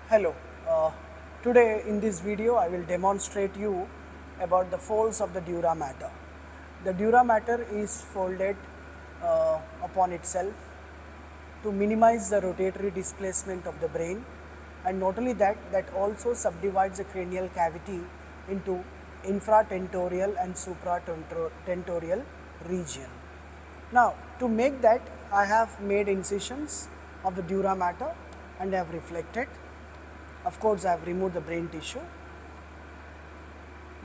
Hello, today in this video I will demonstrate you about the folds of the dura mater. The dura mater is folded upon itself to minimize the rotatory displacement of the brain, and not only that, that also subdivides the cranial cavity into infratentorial and supratentorial region. Now to make that, I have made incisions of the dura mater and I have reflected. Of course, I have removed the brain tissue.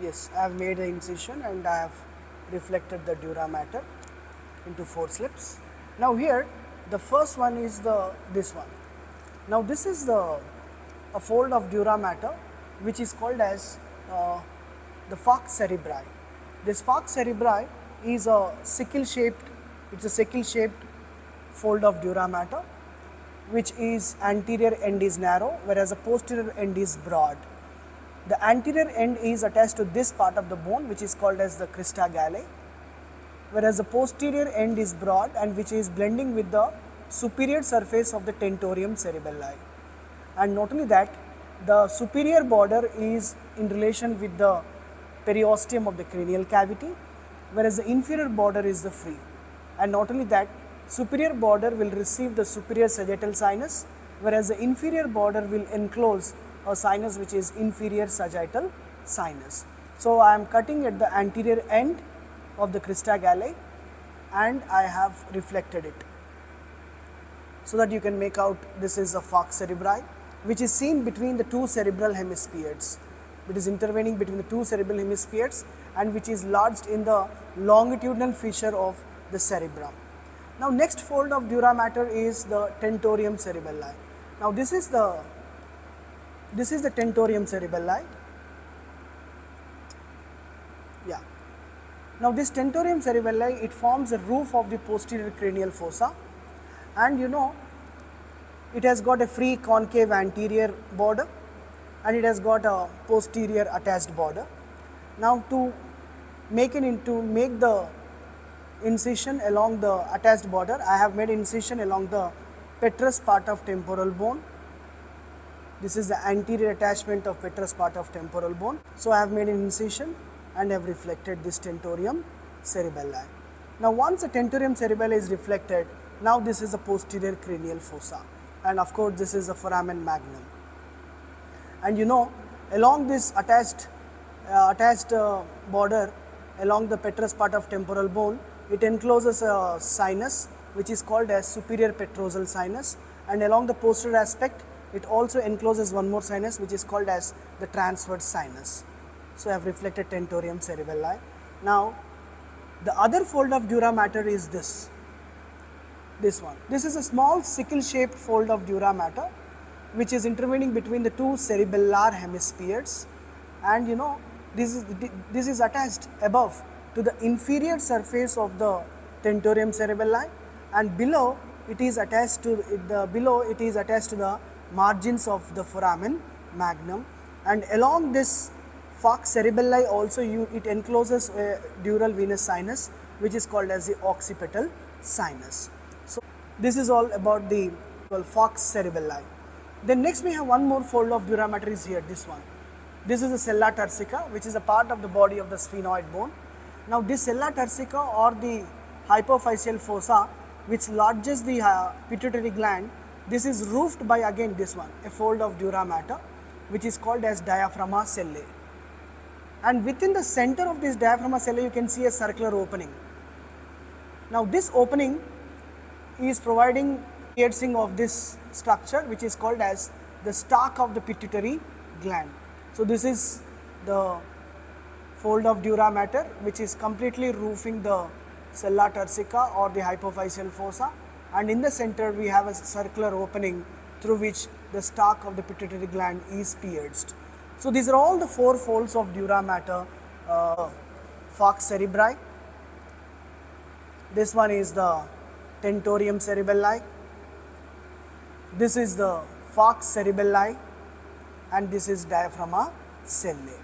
Yes, I have made the incision and I have reflected the dura mater into 4 slips. Now here, the first one is this one. Now this is a fold of dura mater which is called as the falx cerebri. This falx cerebri is a sickle shaped fold of dura mater, which is anterior end is narrow, whereas the posterior end is broad. The anterior end is attached to this part of the bone, which is called as the crista galli, whereas the posterior end is broad and which is blending with the superior surface of the tentorium cerebelli. And not only that, the superior border is in relation with the periosteum of the cranial cavity, whereas the inferior border is the free. And not only that, superior border will receive the superior sagittal sinus, whereas the inferior border will enclose a sinus which is inferior sagittal sinus. So I am cutting at the anterior end of the crista galli and I have reflected it, so that you can make out this is a falx cerebri, which is seen between the two cerebral hemispheres. It is intervening between the two cerebral hemispheres and which is lodged in the longitudinal fissure of the cerebrum. Now next fold of dura mater is the tentorium cerebelli. Now this is the tentorium cerebelli. Yeah. Now this tentorium cerebelli, it forms the roof of the posterior cranial fossa, and it has got a free concave anterior border and it has got a posterior attached border. Now to make the incision along the attached border, I have made incision along the petrous part of temporal bone. This is the anterior attachment of petrous part of temporal bone. So I have made an incision and have reflected this tentorium cerebelli. Now once the tentorium cerebelli is reflected, now this is the posterior cranial fossa, and of course this is the foramen magnum. And along this attached border along the petrous part of temporal bone, it encloses a sinus which is called as superior petrosal sinus, and along the posterior aspect it also encloses one more sinus which is called as the transverse sinus. So I have reflected tentorium cerebelli. Now the other fold of dura mater is this one. This is a small sickle shaped fold of dura mater which is intervening between the two cerebellar hemispheres, and this is attached above to the inferior surface of the tentorium cerebelli, and below it is attached to the margins of the foramen magnum, and along this falx cerebelli also it encloses a dural venous sinus which is called as the occipital sinus. So this is all about the falx cerebelli. Then next we have one more fold of dura mater is here, this one. This is the sella turcica, which is a part of the body of the sphenoid bone. Now this sella turcica or the hypophyseal fossa, which lodges the pituitary gland, this is roofed by again this one, a fold of dura mater which is called as diaphragma sellae. And within the center of this diaphragma sellae you can see a circular opening. Now this opening is providing piercing of this structure which is called as the stalk of the pituitary gland. So this is the fold of dura mater which is completely roofing the sella turcica or the hypophyseal fossa, and in the center we have a circular opening through which the stalk of the pituitary gland is pierced. So these are all the 4 folds of dura mater, falx cerebri. This one is the tentorium cerebelli. This is the falx cerebelli, and this is diaphragma sellae.